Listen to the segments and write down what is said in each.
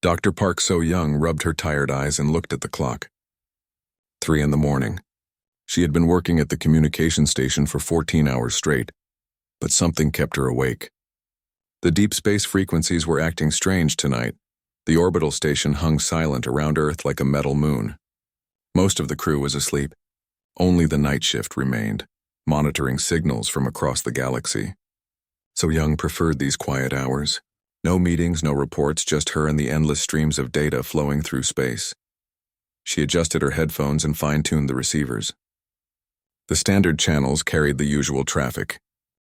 Dr. Park So-young rubbed her tired eyes and looked at the clock. 3 in the morning. She had been working at the communication station for 14 hours straight, but something kept her awake. The deep space frequencies were acting strange tonight. The orbital station hung silent around Earth like a metal moon. Most of the crew was asleep. Only the night shift remained, monitoring signals from across the galaxy. So-young preferred these quiet hours. No meetings, no reports, just her and the endless streams of data flowing through space. She adjusted her headphones and fine-tuned the receivers. The standard channels carried the usual traffic.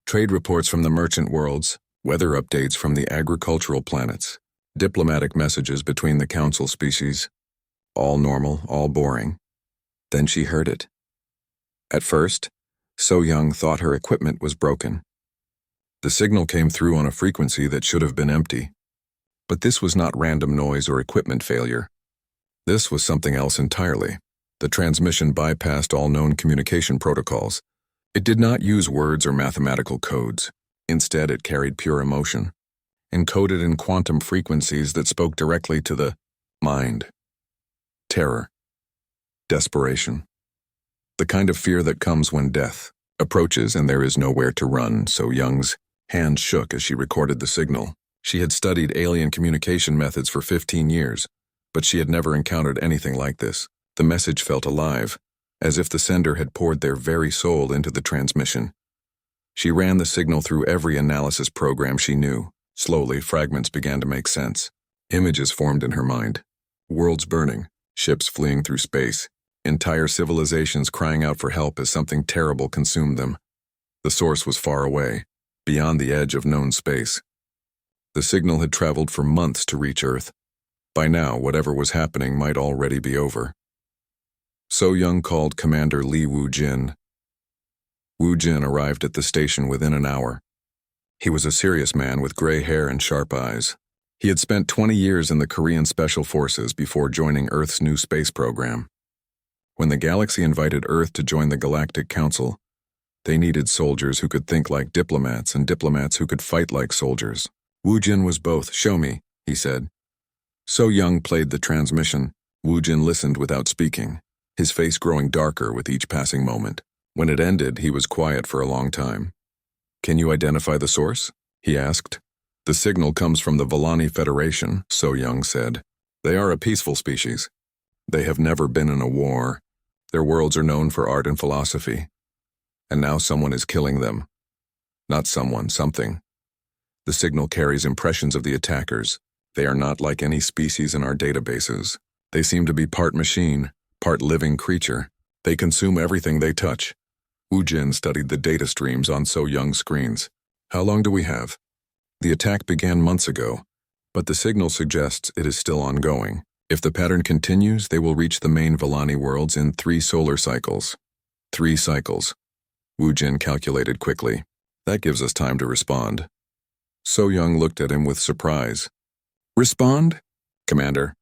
Trade reports from the merchant worlds, weather updates from the agricultural planets, diplomatic messages between the council species. All normal, all boring. Then she heard it. At first, So-young thought her equipment was broken. The signal came through on a frequency that should have been empty. But this was not random noise or equipment failure. This was something else entirely. The transmission bypassed all known communication protocols. It did not use words or mathematical codes. Instead, it carried pure emotion, encoded in quantum frequencies that spoke directly to the mind. Terror. Desperation. The kind of fear that comes when death approaches and there is nowhere to run. So-young's hand shook as she recorded the signal. She had studied alien communication methods for 15 years, but she had never encountered anything like this. The message felt alive, as if the sender had poured their very soul into the transmission. She ran the signal through every analysis program she knew. Slowly, fragments began to make sense. Images formed in her mind. Worlds burning, ships fleeing through space, entire civilizations crying out for help as something terrible consumed them. The source was far away, beyond the edge of known space. The signal had traveled for months to reach Earth. By now, whatever was happening might already be over. So-young called Commander Lee Woo-jin. Woo-jin arrived at the station within an hour. He was a serious man with gray hair and sharp eyes. He had spent 20 years in the Korean Special Forces before joining Earth's new space program. When the galaxy invited Earth to join the Galactic Council, they needed soldiers who could think like diplomats and diplomats who could fight like soldiers. Woo-jin was both. "Show me," he said. So-young played the transmission. Woo-jin listened without speaking, his face growing darker with each passing moment. When it ended, he was quiet for a long time. "Can you identify the source?" he asked. "The signal comes from the Volani Federation," So-young said. "They are a peaceful species. They have never been in a war. Their worlds are known for art and philosophy. And now someone is killing them. Not someone, something. The signal carries impressions of the attackers. They are not like any species in our databases. They seem to be part machine, part living creature. They consume everything they touch." Woo-jin studied the data streams on So-young's screens. "How long do we have?" "The attack began months ago, but the signal suggests it is still ongoing. If the pattern continues, they will reach the main Volani worlds in 3 solar cycles." 3 cycles. Woo-jin calculated quickly. "That gives us time to respond." So-young looked at him with surprise. "Respond?" "Commander,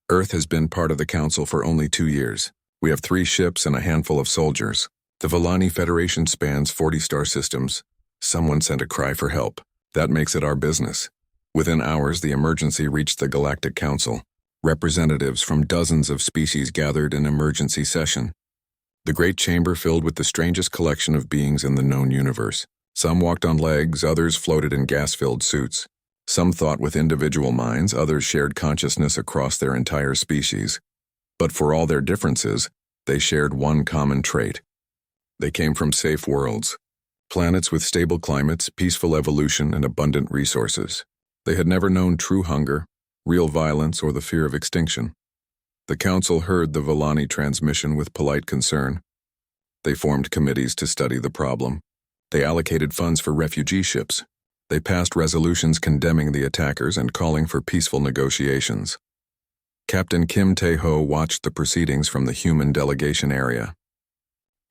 Earth has been part of the Council for only 2 years. We have 3 ships and a handful of soldiers. The Volani Federation spans 40 star systems. Someone sent a cry for help. That makes it our business." Within hours, the emergency reached the Galactic Council. Representatives from dozens of species gathered in emergency session. The great chamber filled with the strangest collection of beings in the known universe. Some walked on legs, others floated in gas-filled suits. Some thought with individual minds, others shared consciousness across their entire species. But for all their differences, they shared one common trait. They came from safe worlds, planets with stable climates, peaceful evolution, and abundant resources. They had never known true hunger, real violence, or the fear of extinction. The Council heard the Volani transmission with polite concern. They formed committees to study the problem. They allocated funds for refugee ships. They passed resolutions condemning the attackers and calling for peaceful negotiations. Captain Kim Tae-ho watched the proceedings from the human delegation area.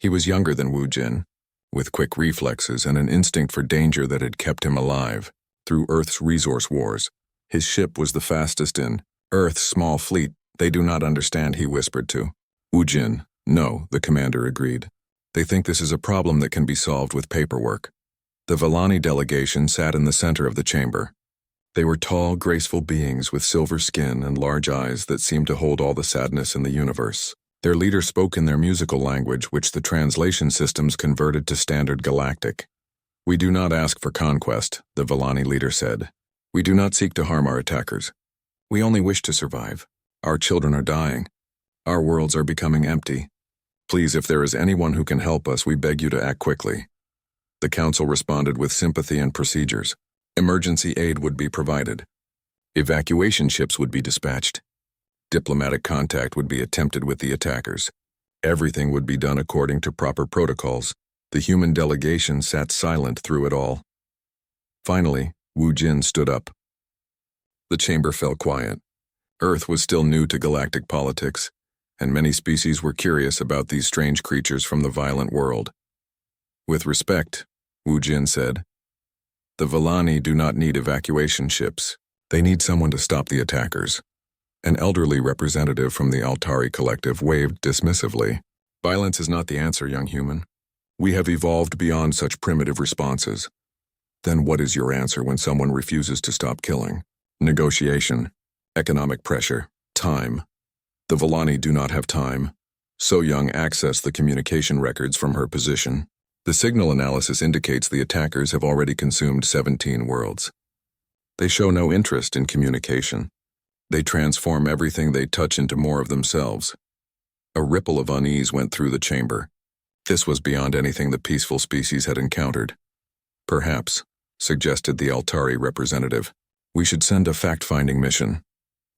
He was younger than Woo-jin, with quick reflexes and an instinct for danger that had kept him alive through Earth's resource wars. His ship was the fastest in Earth's small fleet. "They do not understand," he whispered to Woo-jin. "No," the commander agreed. "They think this is a problem that can be solved with paperwork." The Volani delegation sat in the center of the chamber. They were tall, graceful beings with silver skin and large eyes that seemed to hold all the sadness in the universe. Their leader spoke in their musical language, which the translation systems converted to standard Galactic. "We do not ask for conquest," the Villani leader said. "We do not seek to harm our attackers. We only wish to survive. Our children are dying. Our worlds are becoming empty. Please, if there is anyone who can help us, we beg you to act quickly." The council responded with sympathy and procedures. Emergency aid would be provided. Evacuation ships would be dispatched. Diplomatic contact would be attempted with the attackers. Everything would be done according to proper protocols. The human delegation sat silent through it all. Finally, Wu Jin stood up. The chamber fell quiet. Earth was still new to galactic politics, and many species were curious about these strange creatures from the violent world. "With respect," Wu Jin said, "the Villani do not need evacuation ships. They need someone to stop the attackers." An elderly representative from the Altari collective waved dismissively. "Violence is not the answer, young human. We have evolved beyond such primitive responses." "Then what is your answer when someone refuses to stop killing?" "Negotiation, economic pressure, time." The Villani do not have time. So Young accessed the communication records from her position. The signal analysis indicates the attackers have already consumed 17 worlds. They show no interest in communication. They transform everything they touch into more of themselves. A ripple of unease went through the chamber. This was beyond anything the peaceful species had encountered. "Perhaps," suggested the Altari representative, "we should send a fact-finding mission."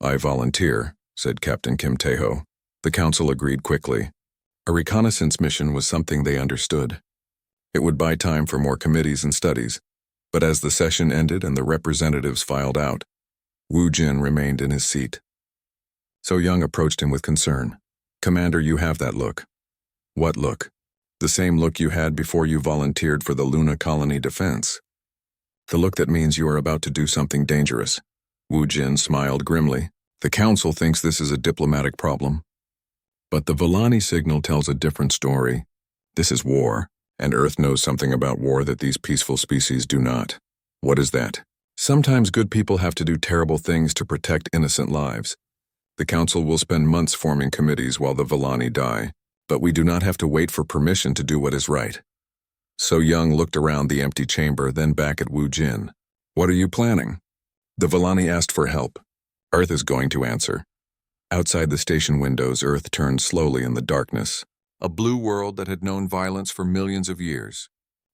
"I volunteer," said Captain Kim Tae-ho. The council agreed quickly. A reconnaissance mission was something they understood. It would buy time for more committees and studies, but as the session ended and the representatives filed out, Wu Jin remained in his seat. So Young approached him with concern. "Commander, you have that look." "What look?" "The same look you had before you volunteered for the Luna Colony defense. The look that means you are about to do something dangerous." Wu Jin smiled grimly. "The council thinks this is a diplomatic problem. But the Villani signal tells a different story. This is war. And Earth knows something about war that these peaceful species do not." "What is that?" "Sometimes good people have to do terrible things to protect innocent lives. The Council will spend months forming committees while the Villani die, but we do not have to wait for permission to do what is right." So Young looked around the empty chamber, then back at Wu Jin. "What are you planning?" "The Villani asked for help. Earth is going to answer." Outside the station windows, Earth turned slowly in the darkness. A blue world that had known violence for millions of years.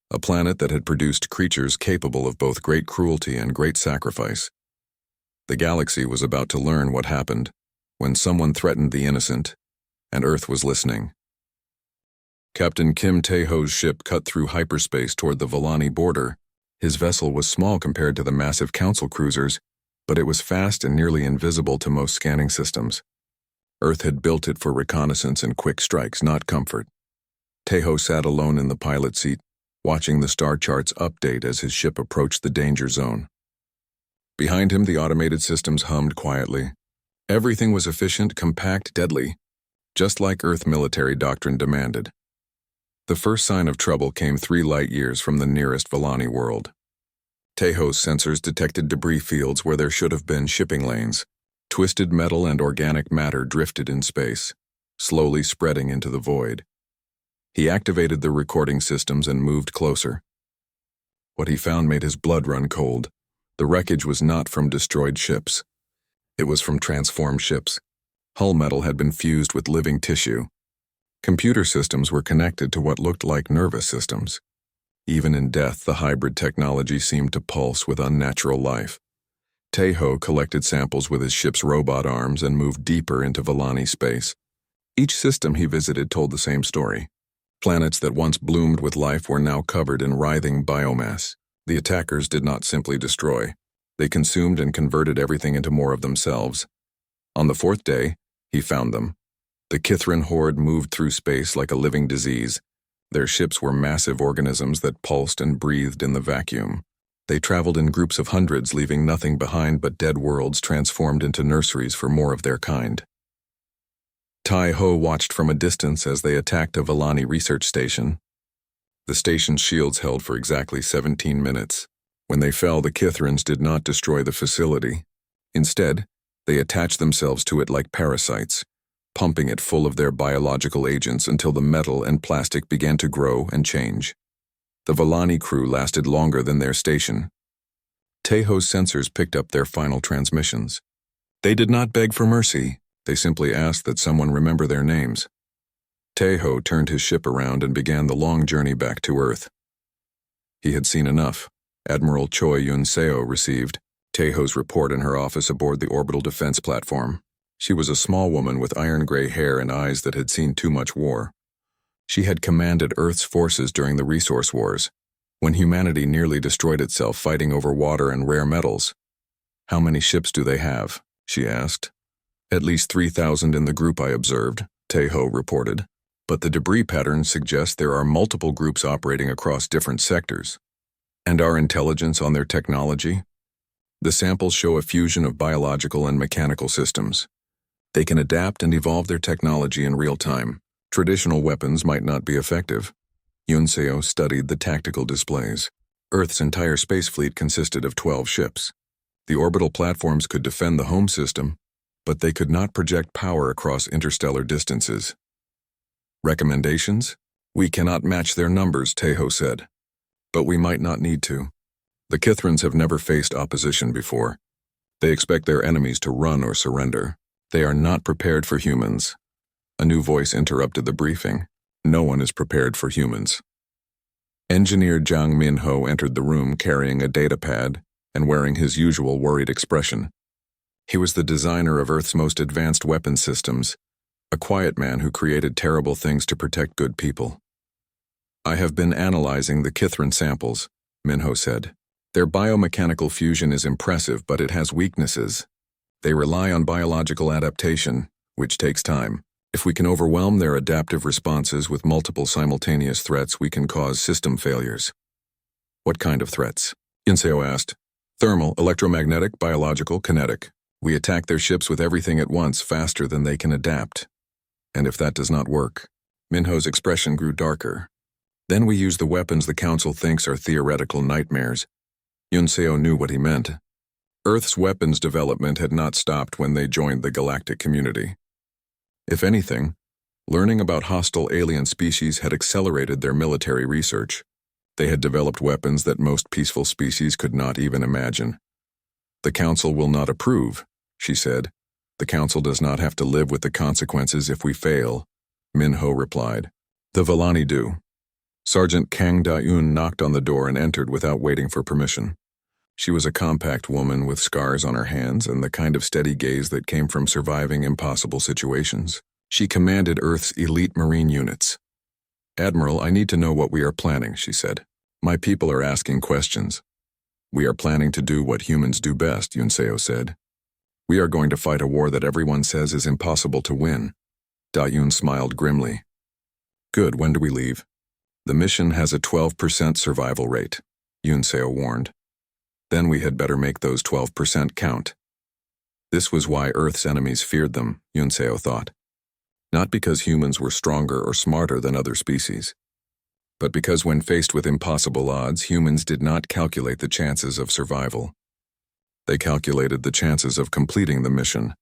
A planet that had produced creatures capable of both great cruelty and great sacrifice. The galaxy was about to learn what happened when someone threatened the innocent, and Earth was listening. Captain Kim Tae-ho's ship cut through hyperspace toward the Villani border. His vessel was small compared to the massive council cruisers, but it was fast and nearly invisible to most scanning systems. Earth had built it for reconnaissance and quick strikes, not comfort. Tae-ho sat alone in the pilot seat, watching the star charts update as his ship approached the danger zone. Behind him, the automated systems hummed quietly. Everything was efficient, compact, deadly, just like Earth military doctrine demanded. The first sign of trouble came 3 light years from the nearest Villani world. Tae-ho's sensors detected debris fields where there should have been shipping lanes. Twisted metal and organic matter drifted in space, slowly spreading into the void. He activated the recording systems and moved closer. What he found made his blood run cold. The wreckage was not from destroyed ships. It was from transformed ships. Hull metal had been fused with living tissue. Computer systems were connected to what looked like nervous systems. Even in death, the hybrid technology seemed to pulse with unnatural life. Tae-ho collected samples with his ship's robot arms and moved deeper into Villani space. Each system he visited told the same story. Planets that once bloomed with life were now covered in writhing biomass. The attackers did not simply destroy. They consumed and converted everything into more of themselves. On the 4th day, he found them. The Kithran horde moved through space like a living disease. Their ships were massive organisms that pulsed and breathed in the vacuum. They traveled in groups of hundreds, leaving nothing behind but dead worlds transformed into nurseries for more of their kind. Tae-ho watched from a distance as they attacked a Villani research station. The station's shields held for exactly 17 minutes. When they fell, the Kithrans did not destroy the facility. Instead, they attached themselves to it like parasites, pumping it full of their biological agents until the metal and plastic began to grow and change. The Volani crew lasted longer than their station. Tejo's sensors picked up their final transmissions. They did not beg for mercy, they simply asked that someone remember their names. Tejo turned his ship around and began the long journey back to Earth. He had seen enough. Admiral Choi Yun-seo received Tejo's report in her office aboard the orbital defense platform. She was a small woman with iron-gray hair and eyes that had seen too much war. She had commanded Earth's forces during the resource wars, when humanity nearly destroyed itself fighting over water and rare metals. "How many ships do they have?" she asked. "At least 3,000 in the group I observed," Tejo reported. "But the debris patterns suggest there are multiple groups operating across different sectors. And our intelligence on their technology? The samples show a fusion of biological and mechanical systems. They can adapt and evolve their technology in real time. Traditional weapons might not be effective." Yun-seo studied the tactical displays. Earth's entire space fleet consisted of 12 ships. The orbital platforms could defend the home system, but they could not project power across interstellar distances. "Recommendations? We cannot match their numbers," Tejo said. "But we might not need to. The Kithrans have never faced opposition before. They expect their enemies to run or surrender. They are not prepared for humans." A new voice interrupted the briefing. "No one is prepared for humans." Engineer Jang Min-ho entered the room carrying a datapad and wearing his usual worried expression. He was the designer of Earth's most advanced weapon systems, a quiet man who created terrible things to protect good people. "I have been analyzing the Kithran samples," Min-ho said. "Their biomechanical fusion is impressive, but it has weaknesses. They rely on biological adaptation, which takes time. If we can overwhelm their adaptive responses with multiple simultaneous threats, we can cause system failures." "What kind of threats?" Yun-seo asked. "Thermal, electromagnetic, biological, kinetic. We attack their ships with everything at once, faster than they can adapt. And if that does not work," Min-ho's expression grew darker, "then we use the weapons the Council thinks are theoretical nightmares." Yun-seo knew what he meant. Earth's weapons development had not stopped when they joined the galactic community. If anything, learning about hostile alien species had accelerated their military research. They had developed weapons that most peaceful species could not even imagine. "The Council will not approve," she said. "The Council does not have to live with the consequences if we fail," Min-ho replied. "The Volani do." Sergeant Kang Da-eun knocked on the door and entered without waiting for permission. She was a compact woman with scars on her hands and the kind of steady gaze that came from surviving impossible situations. She commanded Earth's elite marine units. "Admiral, I need to know what we are planning," she said. "My people are asking questions." "We are planning to do what humans do best," Yun-seo said. "We are going to fight a war that everyone says is impossible to win." Da-eun smiled grimly. "Good, when do we leave?" "The mission has a 12% survival rate," Yun-seo warned. "Then we had better make those 12% count." This was why Earth's enemies feared them, Yun-seo thought. Not because humans were stronger or smarter than other species, but because when faced with impossible odds, humans did not calculate the chances of survival. They calculated the chances of completing the mission.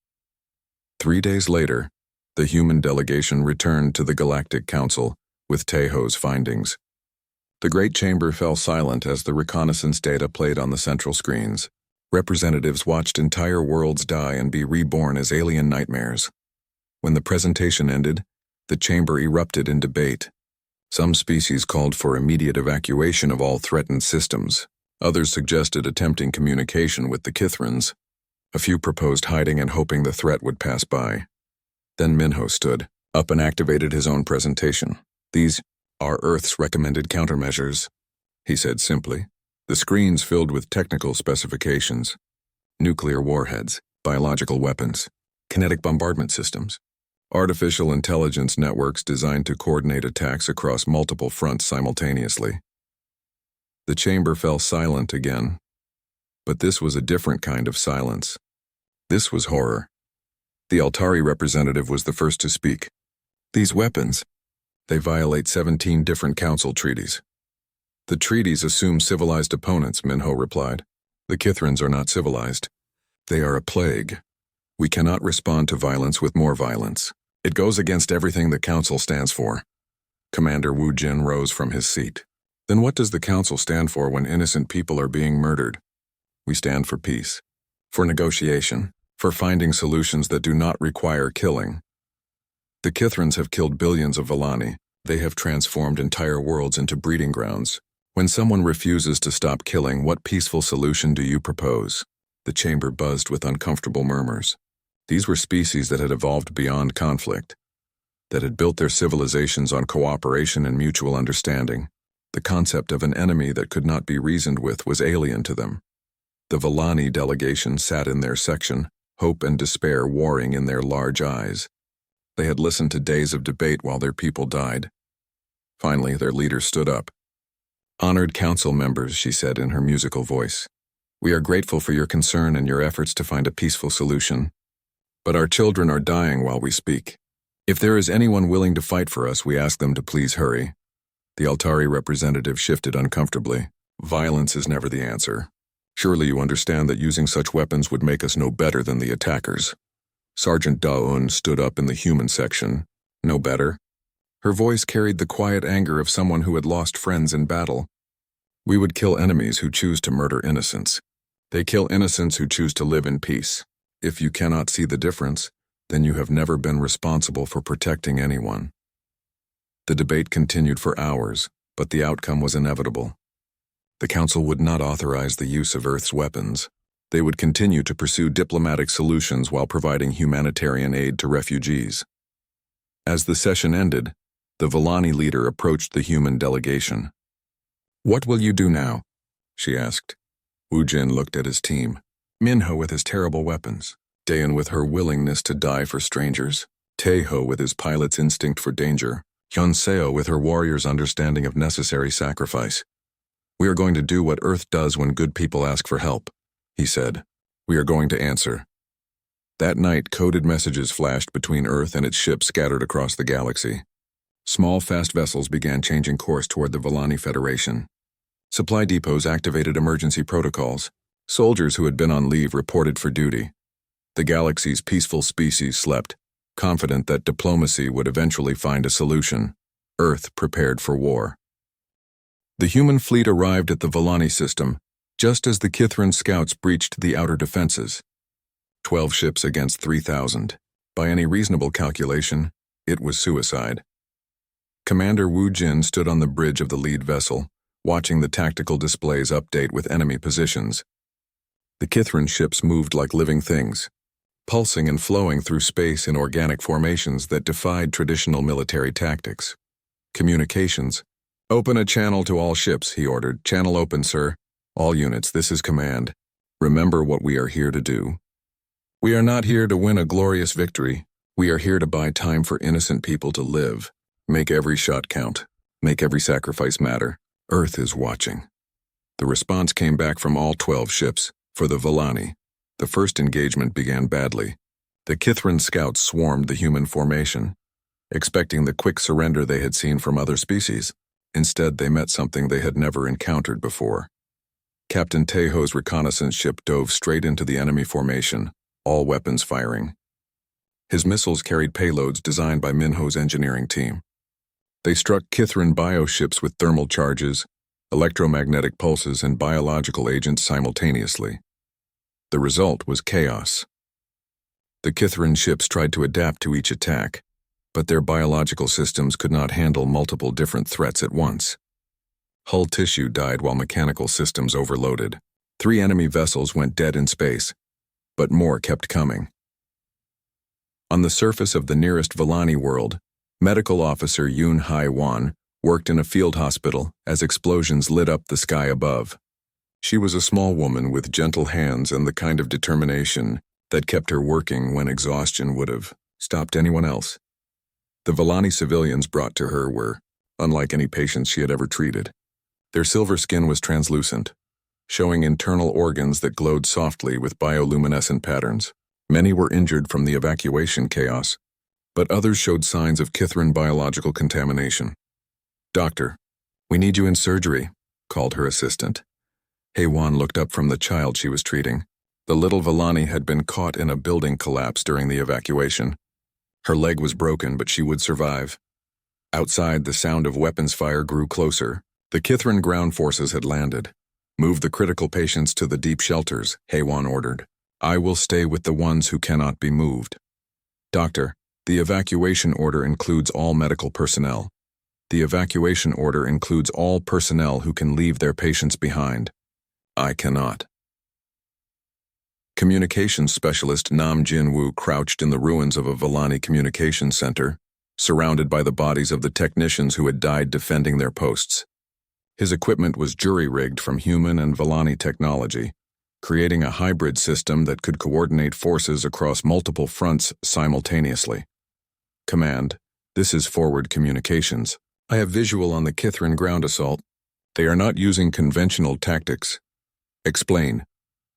3 days later, the human delegation returned to the Galactic Council with Tejo's findings. The Great Chamber fell silent as the reconnaissance data played on the central screens. Representatives watched entire worlds die and be reborn as alien nightmares. When the presentation ended, the chamber erupted in debate. Some species called for immediate evacuation of all threatened systems. Others suggested attempting communication with the Kithrans. A few proposed hiding and hoping the threat would pass by. Then Min-ho stood up and activated his own presentation. "These are Earth's recommended countermeasures," he said simply. The screens filled with technical specifications: nuclear warheads, biological weapons, kinetic bombardment systems, artificial intelligence networks designed to coordinate attacks across multiple fronts simultaneously. The chamber fell silent again, but this was a different kind of silence. This was horror. The Altari representative was the first to speak. "These weapons, they violate 17 different council treaties. The treaties assume civilized opponents, Minho replied. The Kithrans are not civilized. They are a plague. We cannot respond to violence with more violence. It goes against everything the Council stands for. Commander Wu Jin rose from his seat. Then what does the Council stand for when innocent people are being murdered? We stand for peace, for negotiation, for finding solutions that do not require killing. The Kithrans have killed billions of Vallani. They have transformed entire worlds into breeding grounds. When someone refuses to stop killing, what peaceful solution do you propose? The chamber buzzed with uncomfortable murmurs. These were species that had evolved beyond conflict, that had built their civilizations on cooperation and mutual understanding. The concept of an enemy that could not be reasoned with was alien to them. The Vallani delegation sat in their section, hope and despair warring in their large eyes. They had listened to days of debate while their people died. Finally, their leader stood up. Honored council members, she said in her musical voice, we are grateful for your concern and your efforts to find a peaceful solution. But our children are dying while we speak. If there is anyone willing to fight for us, we ask them to please hurry. The Altari representative shifted uncomfortably. Violence is never the answer. Surely you understand that using such weapons would make us no better than the attackers. Sergeant Daun stood up in the human section. No better? Her voice carried the quiet anger of someone who had lost friends in battle. We would kill enemies who choose to murder innocents. They kill innocents who choose to live in peace. If you cannot see the difference, then you have never been responsible for protecting anyone. The debate continued for hours, but the outcome was inevitable. The Council would not authorize the use of Earth's weapons. They would continue to pursue diplomatic solutions while providing humanitarian aid to refugees. As the session ended, the Vallani leader approached the human delegation. What will you do now? She asked. Wu Jin looked at his team. Minho with his terrible weapons, Dayan with her willingness to die for strangers, Taeho with his pilot's instinct for danger, Hyunseo with her warrior's understanding of necessary sacrifice. We are going to do what Earth does when good people ask for help, he said. We are going to answer. That night, coded messages flashed between Earth and its ships scattered across the galaxy. Small, fast vessels began changing course toward the Vallani Federation. Supply depots activated emergency protocols. Soldiers who had been on leave reported for duty. The galaxy's peaceful species slept, confident that diplomacy would eventually find a solution. Earth prepared for war. The human fleet arrived at the Vallani system, just as the Kithran scouts breached the outer defenses. 12 ships against 3,000. By any reasonable calculation, it was suicide. Commander Wu Jin stood on the bridge of the lead vessel, watching the tactical displays update with enemy positions. The Kithran ships moved like living things, pulsing and flowing through space in organic formations that defied traditional military tactics. Communications. Open a channel to all ships, he ordered. Channel open, sir. All units, this is command. Remember what we are here to do. We are not here to win a glorious victory. We are here to buy time for innocent people to live. Make every shot count. Make every sacrifice matter. Earth is watching. The response came back from all 12 ships. For the Vallani, the first engagement began badly. The Kithran scouts swarmed the human formation, expecting the quick surrender they had seen from other species. Instead, they met something they had never encountered before. Captain Taeho's reconnaissance ship dove straight into the enemy formation, all weapons firing. His missiles carried payloads designed by Minho's engineering team. They struck Kithran bioships with thermal charges, electromagnetic pulses, and biological agents simultaneously. The result was chaos. The Kithran ships tried to adapt to each attack, but their biological systems could not handle multiple different threats at once. Hull tissue died while mechanical systems overloaded. 3 enemy vessels went dead in space, but more kept coming. On the surface of the nearest Vallani world, medical officer Yoon Hai-wan worked in a field hospital as explosions lit up the sky above. She was a small woman with gentle hands and the kind of determination that kept her working when exhaustion would have stopped anyone else. The Vallani civilians brought to her were unlike any patients she had ever treated. Their silver skin was translucent, showing internal organs that glowed softly with bioluminescent patterns. Many were injured from the evacuation chaos, but others showed signs of Kithran biological contamination. Doctor, we need you in surgery. called her assistant. Heywan looked up from the child she was treating. The little Villani had been caught in a building collapse during the evacuation. Her leg was broken, but she would survive. Outside, the sound of weapons fire grew closer. The Kithran ground forces had landed. Move the critical patients to the deep shelters, Heywan ordered. I will stay with the ones who cannot be moved. Doctor, the evacuation order includes all medical personnel. The evacuation order includes all personnel who can leave their patients behind. I cannot. Communications specialist Nam Jin-woo crouched in the ruins of a Villani communications center, surrounded by the bodies of the technicians who had died defending their posts. His equipment was jury-rigged from human and Villani technology, creating a hybrid system that could coordinate forces across multiple fronts simultaneously. Command, this is forward communications. I have visual on the Kithran ground assault. They are not using conventional tactics. Explain,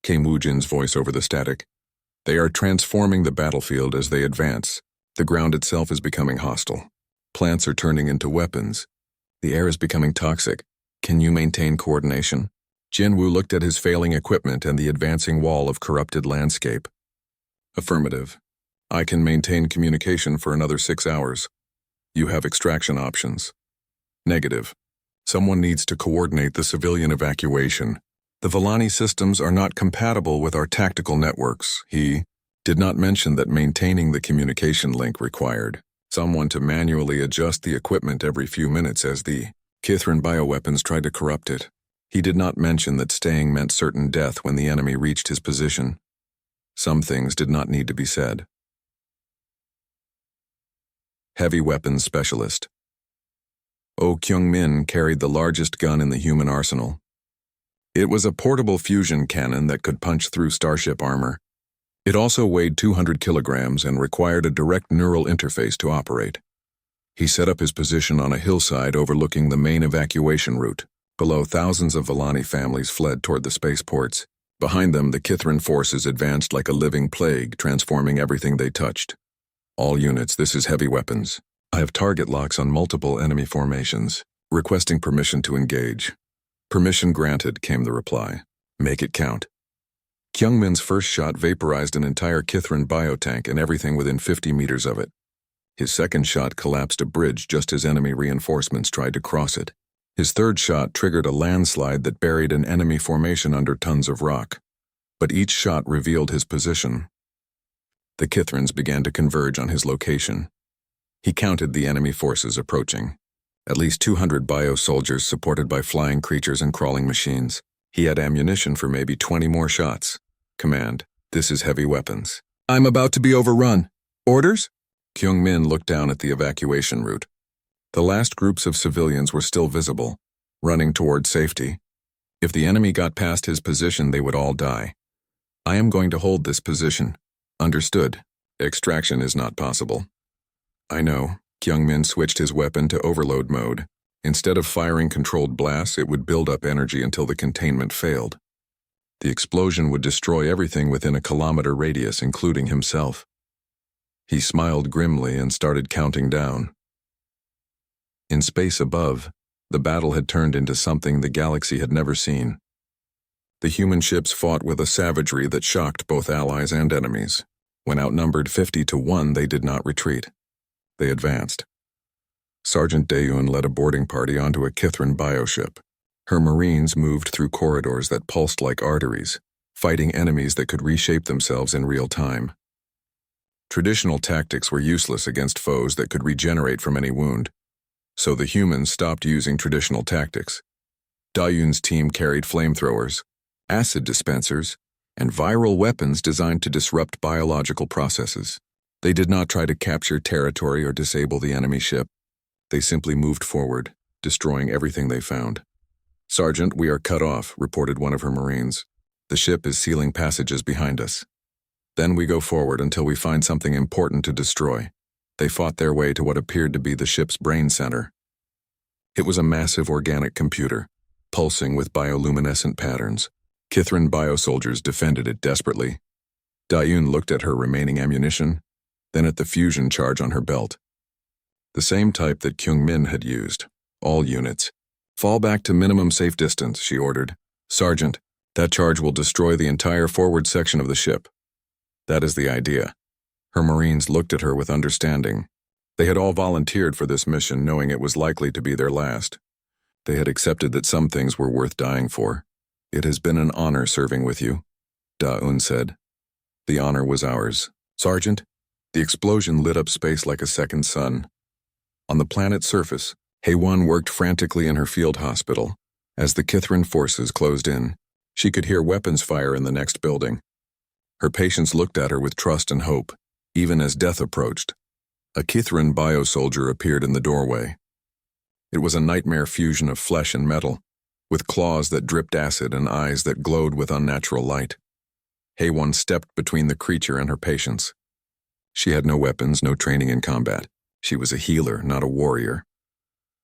came Woojin's voice over the static. They are transforming the battlefield as they advance. The ground itself is becoming hostile. Plants are turning into weapons. The air is becoming toxic. Can you maintain coordination? Jin-woo looked at his failing equipment and the advancing wall of corrupted landscape. Affirmative. I can maintain communication for another 6 hours. You have extraction options. Negative. Someone needs to coordinate the civilian evacuation. The Villani systems are not compatible with our tactical networks. He did not mention that maintaining the communication link required someone to manually adjust the equipment every few minutes as the Kithran bioweapons tried to corrupt it. He did not mention that staying meant certain death when the enemy reached his position. Some things did not need to be said. Heavy weapons specialist. Oh Kyung-min carried the largest gun in the human arsenal. It was a portable fusion cannon that could punch through starship armor. It also weighed 200 kilograms and required a direct neural interface to operate. He set up his position on a hillside overlooking the main evacuation route. Below, thousands of Villani families fled toward the spaceports. Behind them, the Kithran forces advanced like a living plague, transforming everything they touched. All units, this is heavy weapons. I have target locks on multiple enemy formations. Requesting permission to engage. Permission granted, came the reply. Make it count. Kyung-min's first shot vaporized an entire Kithran biotank and everything within 50 meters of it. His second shot collapsed a bridge just as enemy reinforcements tried to cross it. His third shot triggered a landslide that buried an enemy formation under tons of rock. But each shot revealed his position. The Kithrans began to converge on his location. He counted the enemy forces approaching. At least 200 bio-soldiers supported by flying creatures and crawling machines. He had ammunition for maybe 20 more shots. Command, this is heavy weapons. I'm about to be overrun. Orders? Kyung-min looked down at the evacuation route. The last groups of civilians were still visible, running toward safety. If the enemy got past his position, they would all die. I am going to hold this position. Understood. Extraction is not possible. I know. Kyung-min switched his weapon to overload mode. Instead of firing controlled blasts, it would build up energy until the containment failed. The explosion would destroy everything within a kilometer radius, including himself. He smiled grimly and started counting down. In space above, the battle had turned into something the galaxy had never seen. The human ships fought with a savagery that shocked both allies and enemies. When outnumbered 50-1, they did not retreat. They advanced. Sergeant Daeun led a boarding party onto a Kithran bioship. Her Marines moved through corridors that pulsed like arteries, fighting enemies that could reshape themselves in real time. Traditional tactics were useless against foes that could regenerate from any wound, so the humans stopped using traditional tactics. Daeun's team carried flamethrowers, acid dispensers, and viral weapons designed to disrupt biological processes. They did not try to capture territory or disable the enemy ship. They simply moved forward, destroying everything they found. Sergeant, we are cut off, reported one of her Marines. The ship is sealing passages behind us. Then we go forward until we find something important to destroy. They fought their way to what appeared to be the ship's brain center. It was a massive organic computer, pulsing with bioluminescent patterns. Kithran bio-soldiers defended it desperately. Daeun looked at her remaining ammunition, then at the fusion charge on her belt. The same type that Kyung-min had used. All units, Fall back to minimum safe distance, she ordered. Sergeant, that charge will destroy the entire forward section of the ship. That is the idea. Her Marines looked at her with understanding. They had all volunteered for this mission knowing it was likely to be their last. They had accepted that some things were worth dying for. It has been an honor serving with you, Da-Un said. The honor was ours. Sergeant, the explosion lit up space like a second sun. On the planet's surface, Hay-1 worked frantically in her field hospital. As the Kithran forces closed in, she could hear weapons fire in the next building. Her patients looked at her with trust and hope, even as death approached. A Kithran biosoldier appeared in the doorway. It was a nightmare fusion of flesh and metal, with claws that dripped acid and eyes that glowed with unnatural light. Hay-1 stepped between the creature and her patients. She had no weapons, no training in combat. She was a healer, not a warrior.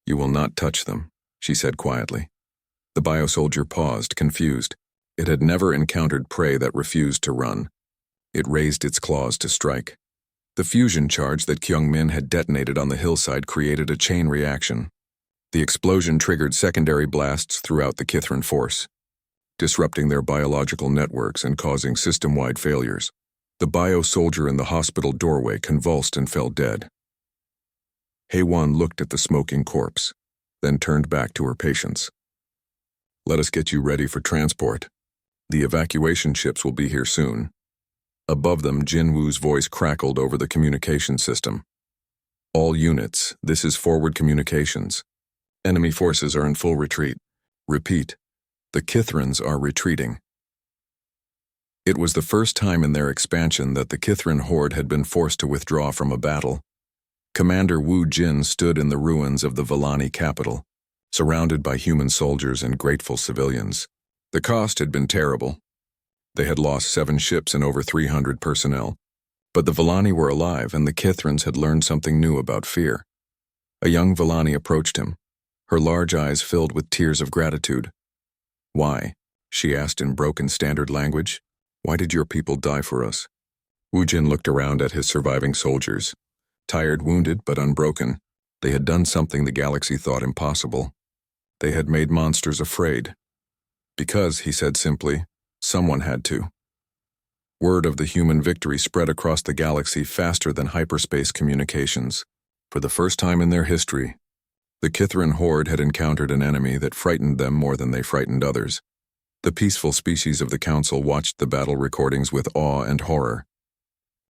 You will not touch them, she said quietly. The biosoldier paused, confused. It had never encountered prey that refused to run. It raised its claws to strike. The fusion charge that Kyung-min had detonated on the hillside created a chain reaction. The explosion triggered secondary blasts throughout the Kithran force, disrupting their biological networks and causing system-wide failures. The biosoldier in the hospital doorway convulsed and fell dead. Hay-1 looked at the smoking corpse, then turned back to her patients. Let us get you ready for transport. The evacuation ships will be here soon. Above them, Jin-Woo's voice crackled over the communication system. All units, this is forward communications. Enemy forces are in full retreat. Repeat, the Kithrans are retreating. It was the first time in their expansion that the Kithran horde had been forced to withdraw from a battle. Commander Wu Jin stood in the ruins of the Villani capital, surrounded by human soldiers and grateful civilians. The cost had been terrible. They had lost 7 ships and over 300 personnel. But the Villani were alive, and the Kithrans had learned something new about fear. A young Villani approached him, her large eyes filled with tears of gratitude. Why? She asked in broken standard language. Why did your people die for us? Wu Jin looked around at his surviving soldiers. Tired, wounded, but unbroken, they had done something the galaxy thought impossible. They had made monsters afraid. Because, he said simply, someone had to. Word of the human victory spread across the galaxy faster than hyperspace communications. For the first time in their history, the Kithran horde had encountered an enemy that frightened them more than they frightened others. The peaceful species of the Council watched the battle recordings with awe and horror.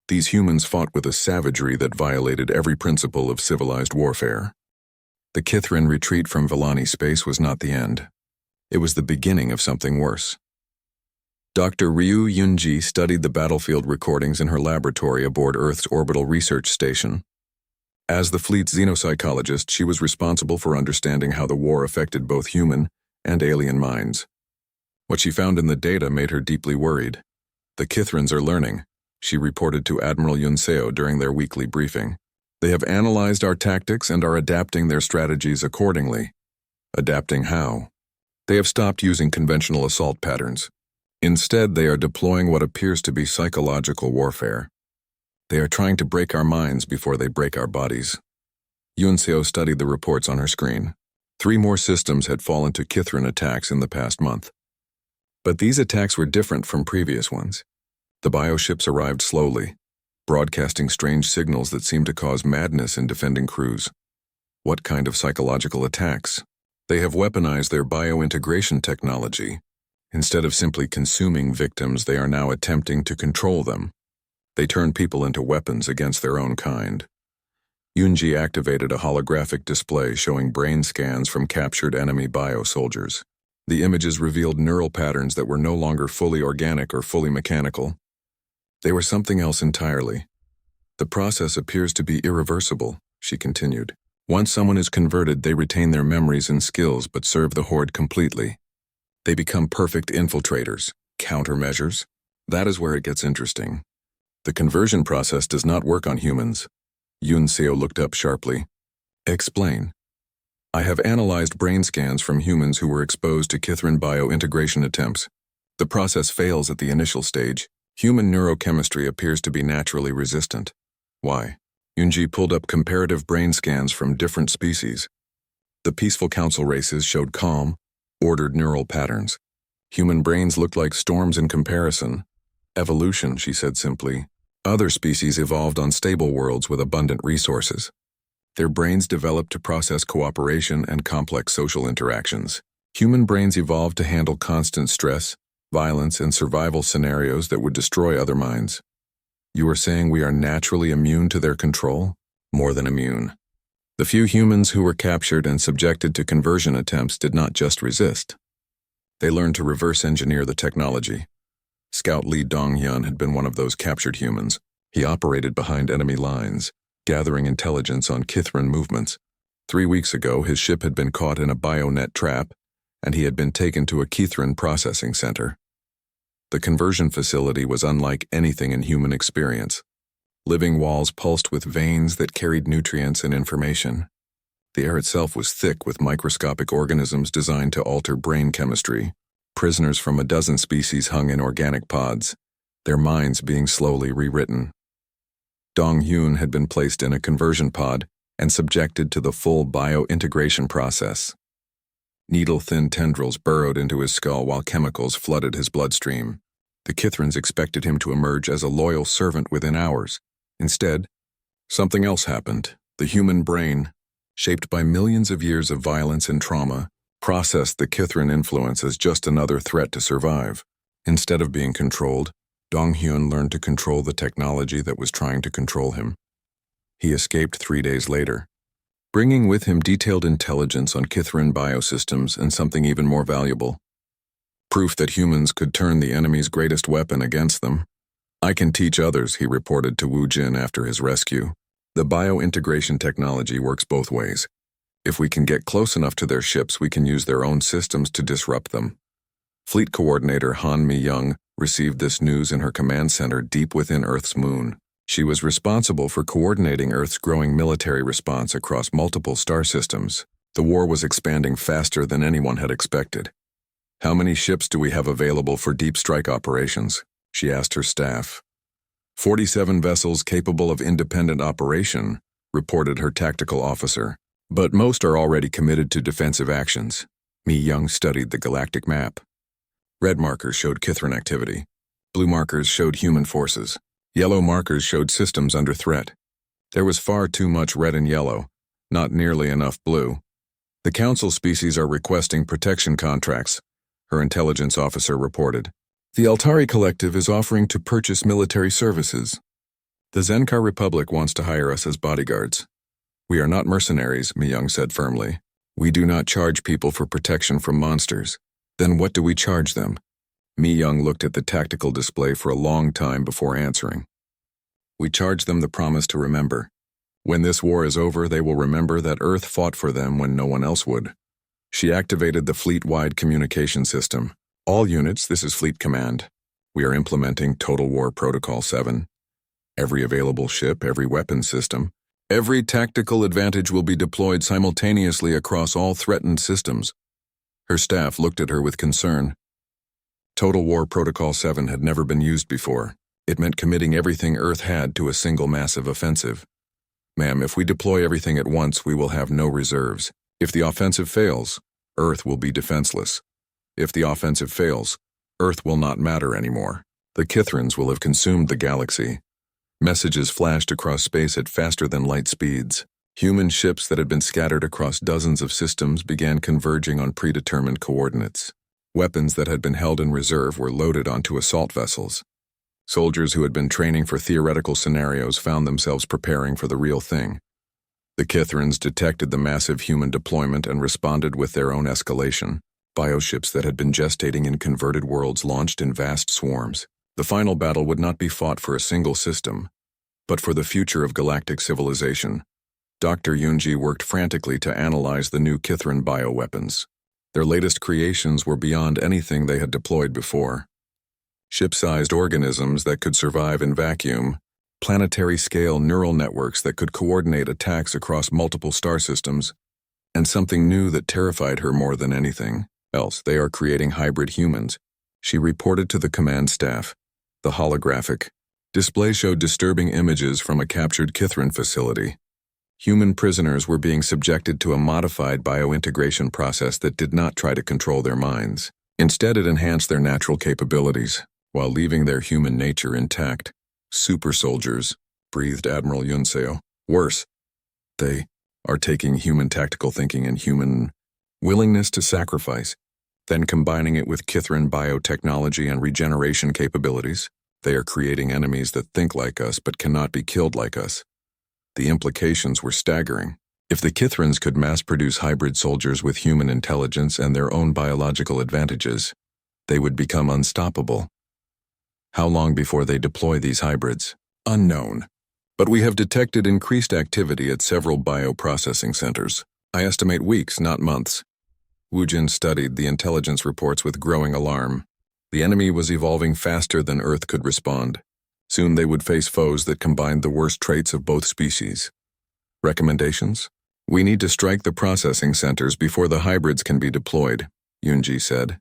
These humans fought with a savagery that violated every principle of civilized warfare. The Kithran retreat from Villani space was not the end. It was the beginning of something worse. Dr. Ryu Yunji studied the battlefield recordings in her laboratory aboard Earth's orbital research station. As the fleet's xenopsychologist, she was responsible for understanding how the war affected both human and alien minds. What she found in the data made her deeply worried. The Kithrans are learning, she reported to Admiral Yunseo during their weekly briefing. They have analyzed our tactics and are adapting their strategies accordingly. Adapting how? They have stopped using conventional assault patterns. Instead, they are deploying what appears to be psychological warfare. They are trying to break our minds before they break our bodies. Yunseo studied the reports on her screen. 3 more systems had fallen to Kithran attacks in the past month. But these attacks were different from previous ones. The bioships arrived slowly, broadcasting strange signals that seemed to cause madness in defending crews. What kind of psychological attacks? They have weaponized their biointegration technology. Instead of simply consuming victims, they are now attempting to control them. They turn people into weapons against their own kind. Yunji activated a holographic display showing brain scans from captured enemy biosoldiers. The images revealed neural patterns that were no longer fully organic or fully mechanical. They were something else entirely. The process appears to be irreversible, she continued. Once someone is converted, they retain their memories and skills but serve the horde completely. They become perfect infiltrators, countermeasures. That is where it gets interesting. The conversion process does not work on humans. Yunseo looked up sharply. Explain. I have analyzed brain scans from humans who were exposed to Kithran biointegration attempts. The process fails at the initial stage. Human neurochemistry appears to be naturally resistant. Why? Yunji pulled up comparative brain scans from different species. The peaceful council races showed calm, ordered neural patterns. Human brains looked like storms in comparison. Evolution, she said simply. Other species evolved on stable worlds with abundant resources. Their brains developed to process cooperation and complex social interactions. Human brains evolved to handle constant stress, violence, and survival scenarios that would destroy other minds. You are saying we are naturally immune to their control? More than immune. The few humans who were captured and subjected to conversion attempts did not just resist. They learned to reverse engineer the technology. Scout lead Dong-hyun had been one of those captured humans. He operated behind enemy lines, gathering intelligence on Kithran movements. 3 weeks ago, his ship had been caught in a bionet trap, and he had been taken to a Kithran processing center. The conversion facility was unlike anything in human experience. Living walls pulsed with veins that carried nutrients and information. The air itself was thick with microscopic organisms designed to alter brain chemistry. Prisoners from a dozen species hung in organic pods, their minds being slowly rewritten. Dong-hyun had been placed in a conversion pod and subjected to the full bio-integration process. Needle-thin tendrils burrowed into his skull while chemicals flooded his bloodstream. The Kithrans expected him to emerge as a loyal servant within hours. Instead, something else happened. The human brain, shaped by millions of years of violence and trauma, processed the Kithran influence as just another threat to survive. Instead of being controlled, Dong-hyun learned to control the technology that was trying to control him. He escaped 3 days later, bringing with him detailed intelligence on Kithran biosystems and something even more valuable. Proof that humans could turn the enemy's greatest weapon against them. "I can teach others," he reported to Wu Jin after his rescue. The bio-integration technology works both ways. If we can get close enough to their ships, we can use their own systems to disrupt them. Fleet Coordinator Han Mi-young received this news in her command center deep within Earth's moon. She was responsible for coordinating Earth's growing military response across multiple star systems. The war was expanding faster than anyone had expected. "How many ships do we have available for deep strike operations?" she asked her staff. 47 vessels capable of independent operation, reported her tactical officer. But most are already committed to defensive actions. Mi-young studied the galactic map. Red markers showed Kithran activity. Blue markers showed human forces. Yellow markers showed systems under threat. There was far too much red and yellow, not nearly enough blue. "The council species are requesting protection contracts," her intelligence officer reported. "The Altari Collective is offering to purchase military services. The Zenkar Republic wants to hire us as bodyguards." "We are not mercenaries," Mi-young said firmly. "We do not charge people for protection from monsters." "Then what do we charge them?" Mi-young looked at the tactical display for a long time before answering. "We charge them the promise to remember. When this war is over, they will remember that Earth fought for them when no one else would." She activated the fleet-wide communication system. "All units, this is Fleet Command. We are implementing Total War Protocol 7. Every available ship, every weapon system, every tactical advantage will be deployed simultaneously across all threatened systems." Her staff looked at her with concern. Total War Protocol 7 had never been used before. It meant committing everything Earth had to a single massive offensive. "Ma'am, if we deploy everything at once, we will have no reserves. If the offensive fails, Earth will be defenseless. If the offensive fails, Earth will not matter anymore. The Kithrans will have consumed the galaxy." Messages flashed across space at faster than light speeds. Human ships that had been scattered across dozens of systems began converging on predetermined coordinates. Weapons that had been held in reserve were loaded onto assault vessels. Soldiers who had been training for theoretical scenarios found themselves preparing for the real thing. The Kithrans detected the massive human deployment and responded with their own escalation. Bioships that had been gestating in converted worlds launched in vast swarms. The final battle would not be fought for a single system, but for the future of galactic civilization. Dr. Yunji worked frantically to analyze the new Kithran bioweapons. Their latest creations were beyond anything they had deployed before. Ship-sized organisms that could survive in vacuum, planetary-scale neural networks that could coordinate attacks across multiple star systems, and something new that terrified her more than anything else. "They are creating hybrid humans," she reported to the command staff. The holographic display showed disturbing images from a captured Kithran facility. Human prisoners were being subjected to a modified biointegration process that did not try to control their minds. Instead, it enhanced their natural capabilities, while leaving their human nature intact. Super soldiers, breathed Admiral Yunseo. Worse, they are taking human tactical thinking and human willingness to sacrifice, then combining it with Kithran biotechnology and regeneration capabilities. They are creating enemies that think like us but cannot be killed like us. The implications were staggering. If the Kithrans could mass-produce hybrid soldiers with human intelligence and their own biological advantages, they would become unstoppable. How long before they deploy these hybrids? Unknown. But we have detected increased activity at several bioprocessing centers. I estimate weeks, not months. Wu Jin studied the intelligence reports with growing alarm. The enemy was evolving faster than Earth could respond. Soon they would face foes that combined the worst traits of both species. Recommendations? We need to strike the processing centers before the hybrids can be deployed, Yunji said.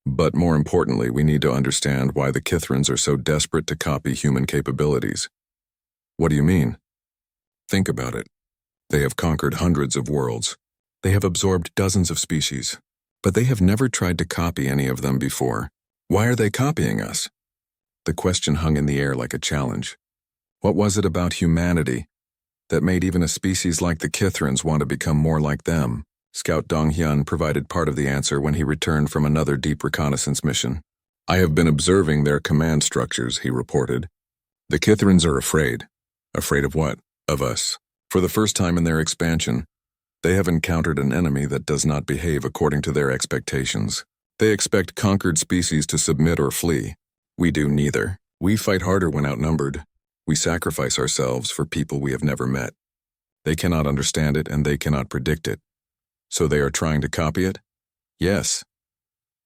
But more importantly, we need to understand why the Kithrans are so desperate to copy human capabilities. What do you mean? Think about it. They have conquered hundreds of worlds. They have absorbed dozens of species. But they have never tried to copy any of them before. Why are they copying us? The question hung in the air like a challenge. What was it about humanity that made even a species like the Kithrans want to become more like them? Scout Donghyun provided part of the answer when he returned from another deep reconnaissance mission. I have been observing their command structures, he reported. The Kithrans are afraid. Afraid of what? Of us. For the first time in their expansion, they have encountered an enemy that does not behave according to their expectations. They expect conquered species to submit or flee. We do neither. We fight harder when outnumbered. We sacrifice ourselves for people we have never met. They cannot understand it and they cannot predict it. So they are trying to copy it? Yes.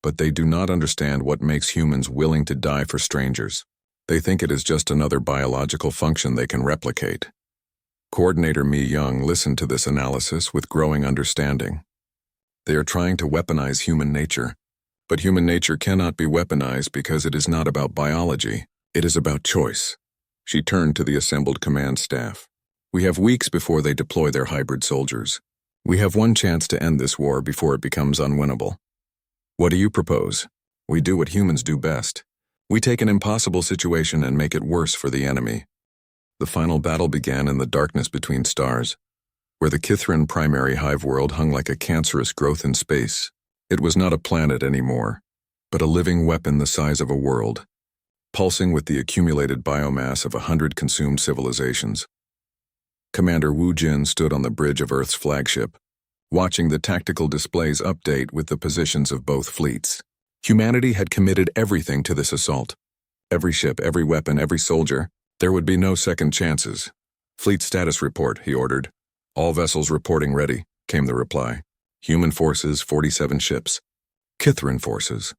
But they do not understand what makes humans willing to die for strangers. They think it is just another biological function they can replicate. Coordinator Mi Young listened to this analysis with growing understanding. They are trying to weaponize human nature. But human nature cannot be weaponized because it is not about biology. It is about choice. She turned to the assembled command staff. We have weeks before they deploy their hybrid soldiers. We have one chance to end this war before it becomes unwinnable. What do you propose? We do what humans do best. We take an impossible situation and make it worse for the enemy. The final battle began in the darkness between stars, where the Kithran primary hive world hung like a cancerous growth in space. It was not a planet anymore, but a living weapon the size of a world, pulsing with the accumulated biomass of 100 consumed civilizations. Commander Wu Jin stood on the bridge of Earth's flagship, watching the tactical displays update with the positions of both fleets. Humanity had committed everything to this assault. Every ship, every weapon, every soldier. There would be no second chances. Fleet status report, he ordered. All vessels reporting ready, came the reply. Human forces, 47 ships. Kithran forces.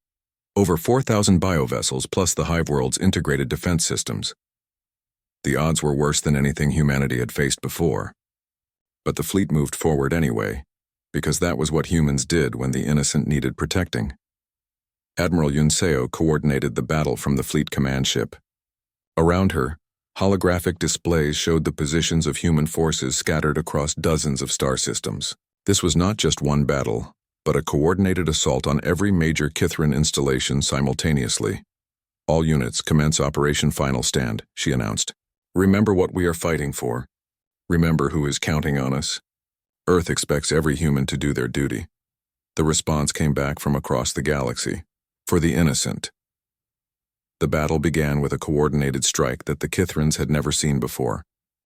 Over 4,000 biovessels plus the hive world's integrated defense systems. The odds were worse than anything humanity had faced before. But the fleet moved forward anyway, because that was what humans did when the innocent needed protecting. Admiral Yunseo coordinated the battle from the fleet command ship. Around her, holographic displays showed the positions of human forces scattered across dozens of star systems. This was not just one battle, but a coordinated assault on every major Kithran installation simultaneously. All units commence Operation Final Stand, she announced. Remember what we are fighting for. Remember who is counting on us. Earth expects every human to do their duty. The response came back from across the galaxy. For the innocent. The battle began with a coordinated strike that the Kithrans had never seen before.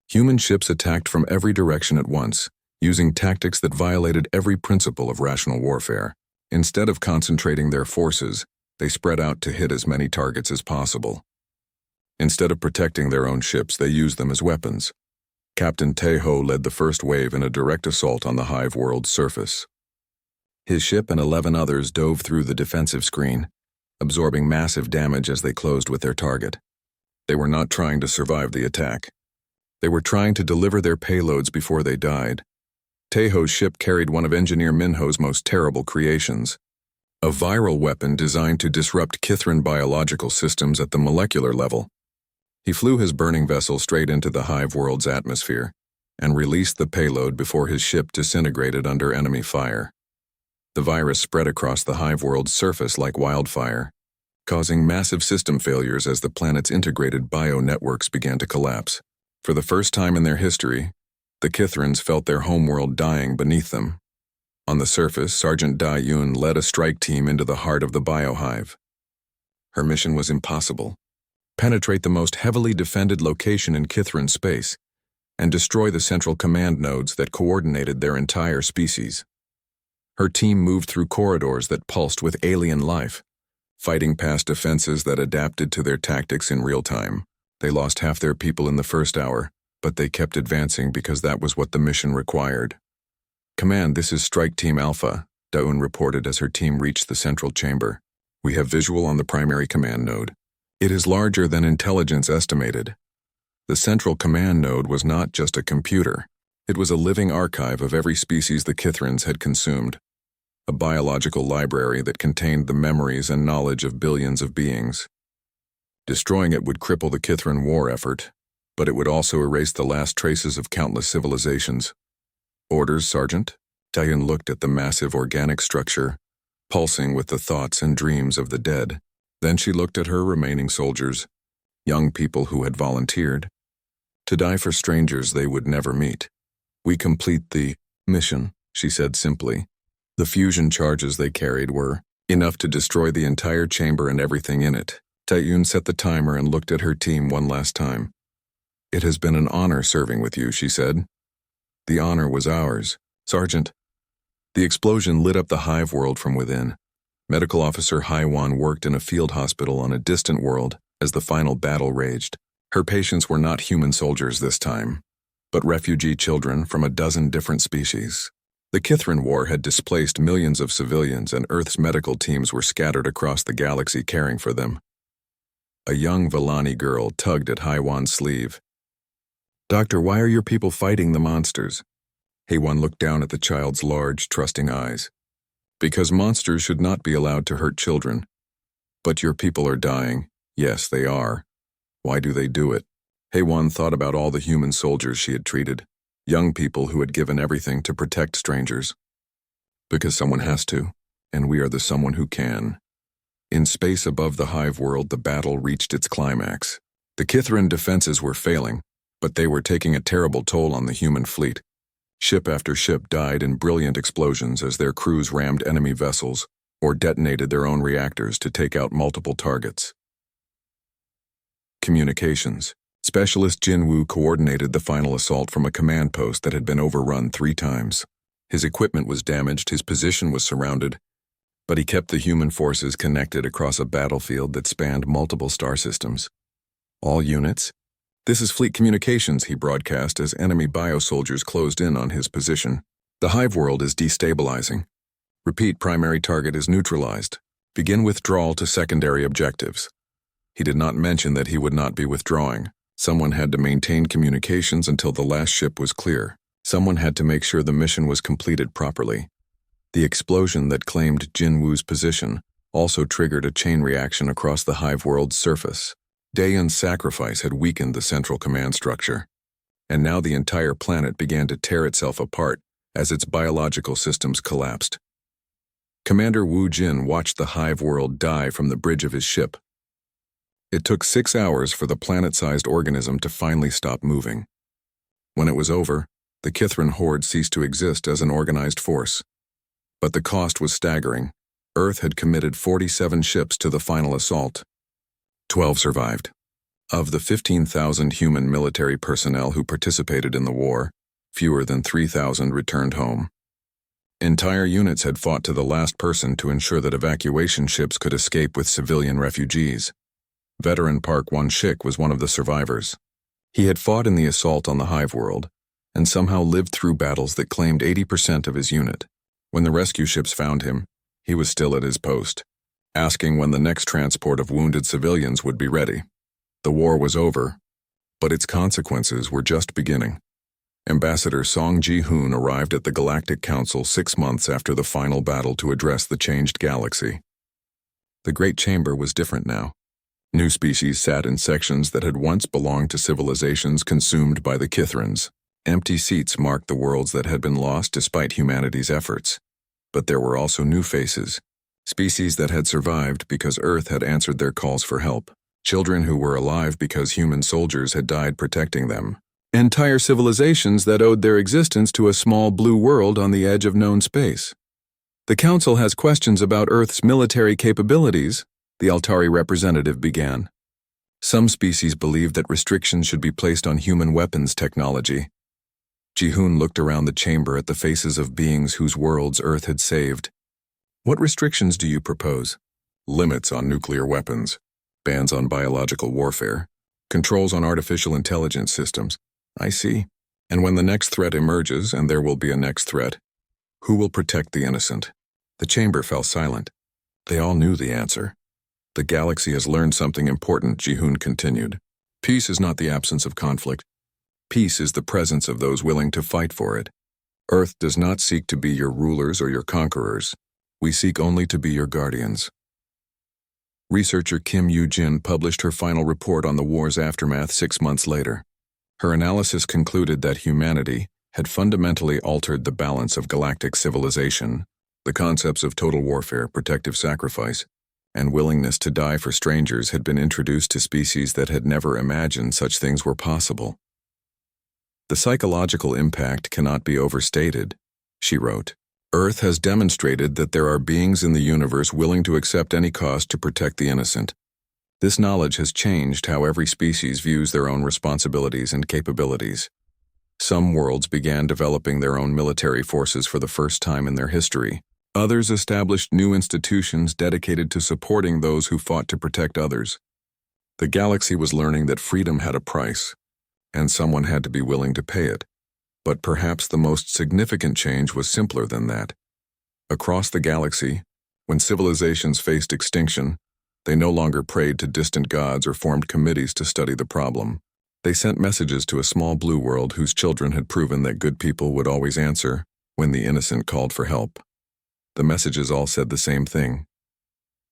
Human ships attacked from every direction at once, using tactics that violated every principle of rational warfare. Instead of concentrating their forces, they spread out to hit as many targets as possible. Instead of protecting their own ships, they used them as weapons. Captain Taeho led the first wave in a direct assault on the hive world's surface. His ship and 11 others dove through the defensive screen, absorbing massive damage as they closed with their target. They were not trying to survive the attack. They were trying to deliver their payloads before they died. Taeho's ship carried one of Engineer Minho's most terrible creations, a viral weapon designed to disrupt Kithran biological systems at the molecular level. He flew his burning vessel straight into the hive world's atmosphere, and released the payload before his ship disintegrated under enemy fire. The virus spread across the hive world's surface like wildfire, causing massive system failures as the planet's integrated bio-networks began to collapse. For the first time in their history, the Kithrans felt their homeworld dying beneath them. On the surface, Sergeant Da Yun led a strike team into the heart of the biohive. Her mission was impossible: penetrate the most heavily defended location in Kithran space and destroy the central command nodes that coordinated their entire species. Her team moved through corridors that pulsed with alien life, fighting past defenses that adapted to their tactics in real time. They lost half their people in the first hour, but they kept advancing because that was what the mission required. "Command, this is Strike Team Alpha," Daun reported as her team reached the central chamber. "We have visual on the primary command node. It is larger than intelligence estimated." The central command node was not just a computer. It was a living archive of every species the Kithrans had consumed, a biological library that contained the memories and knowledge of billions of beings. Destroying it would cripple the Kithran war effort, but it would also erase the last traces of countless civilizations. "Orders, Sergeant?" Dayan looked at the massive organic structure, pulsing with the thoughts and dreams of the dead. Then she looked at her remaining soldiers, young people who had volunteered to die for strangers they would never meet. "We complete the mission," she said simply. The fusion charges they carried were enough to destroy the entire chamber and everything in it. Taiyun set the timer and looked at her team one last time. "It has been an honor serving with you," she said. "The honor was ours, Sergeant." The explosion lit up the hive world from within. Medical Officer Haiwan worked in a field hospital on a distant world as the final battle raged. Her patients were not human soldiers this time, but refugee children from a dozen different species. The Kithran War had displaced millions of civilians, and Earth's medical teams were scattered across the galaxy caring for them. A young Villani girl tugged at Haiwan's sleeve. "Doctor, why are your people fighting the monsters?" Haiwan looked down at the child's large, trusting eyes. "Because monsters should not be allowed to hurt children. But your people are dying." "Yes, they are. Why do they do it?" Haiwan thought about all the human soldiers she had treated, young people who had given everything to protect strangers. "Because someone has to, and we are the someone who can." In space above the hive world, the battle reached its climax. The Kithran defenses were failing, but they were taking a terrible toll on the human fleet. Ship after ship died in brilliant explosions as their crews rammed enemy vessels or detonated their own reactors to take out multiple targets. Communications. Specialist Jin Woo coordinated the final assault from a command post that had been overrun 3 times. His equipment was damaged, his position was surrounded, but he kept the human forces connected across a battlefield that spanned multiple star systems. "All units, this is Fleet Communications," he broadcast as enemy biosoldiers closed in on his position. "The hive world is destabilizing. Repeat, primary target is neutralized. Begin withdrawal to secondary objectives." He did not mention that he would not be withdrawing. Someone had to maintain communications until the last ship was clear. Someone had to make sure the mission was completed properly. The explosion that claimed Jin Woo's position also triggered a chain reaction across the hive world's surface. Dayan's sacrifice had weakened the central command structure, and now the entire planet began to tear itself apart as its biological systems collapsed. Commander Wu Jin watched the hive world die from the bridge of his ship. It took 6 hours for the planet-sized organism to finally stop moving. When it was over, the Kithran horde ceased to exist as an organized force. But the cost was staggering. Earth had committed 47 ships to the final assault. 12 survived. Of the 15,000 human military personnel who participated in the war, fewer than 3,000 returned home. Entire units had fought to the last person to ensure that evacuation ships could escape with civilian refugees. Veteran Park Won-shik was one of the survivors. He had fought in the assault on the hive world, and somehow lived through battles that claimed 80% of his unit. When the rescue ships found him, he was still at his post, asking when the next transport of wounded civilians would be ready. The war was over, but its consequences were just beginning. Ambassador Song Ji-hoon arrived at the Galactic Council 6 months after the final battle to address the changed galaxy. The Great Chamber was different now. New species sat in sections that had once belonged to civilizations consumed by the Kithrans. Empty seats marked the worlds that had been lost despite humanity's efforts. But there were also new faces, species that had survived because Earth had answered their calls for help, children who were alive because human soldiers had died protecting them, entire civilizations that owed their existence to a small blue world on the edge of known space. "The Council has questions about Earth's military capabilities," the Altari representative began. "Some species believe that restrictions should be placed on human weapons technology." Ji-hoon looked around the chamber at the faces of beings whose worlds Earth had saved. "What restrictions do you propose?" "Limits on nuclear weapons, bans on biological warfare, controls on artificial intelligence systems." "I see. And when the next threat emerges, and there will be a next threat, who will protect the innocent?" The chamber fell silent. They all knew the answer. "The galaxy has learned something important," Ji-hoon continued. "Peace is not the absence of conflict. Peace is the presence of those willing to fight for it. Earth does not seek to be your rulers or your conquerors. We seek only to be your guardians." Researcher Kim Yoo-jin published her final report on the war's aftermath 6 months later. Her analysis concluded that humanity had fundamentally altered the balance of galactic civilization. The concepts of total warfare, protective sacrifice, and willingness to die for strangers had been introduced to species that had never imagined such things were possible. "The psychological impact cannot be overstated," she wrote. "Earth has demonstrated that there are beings in the universe willing to accept any cost to protect the innocent. This knowledge has changed how every species views their own responsibilities and capabilities. Some worlds began developing their own military forces for the first time in their history. Others established new institutions dedicated to supporting those who fought to protect others. The galaxy was learning that freedom had a price, and someone had to be willing to pay it. But perhaps the most significant change was simpler than that. Across the galaxy, when civilizations faced extinction, they no longer prayed to distant gods or formed committees to study the problem. They sent messages to a small blue world whose children had proven that good people would always answer when the innocent called for help. The messages all said the same thing: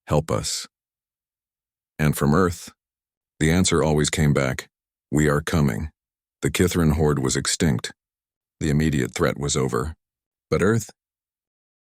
help us. And from Earth, the answer always came back: we are coming. The Kithran horde was extinct. The immediate threat was over. But Earth,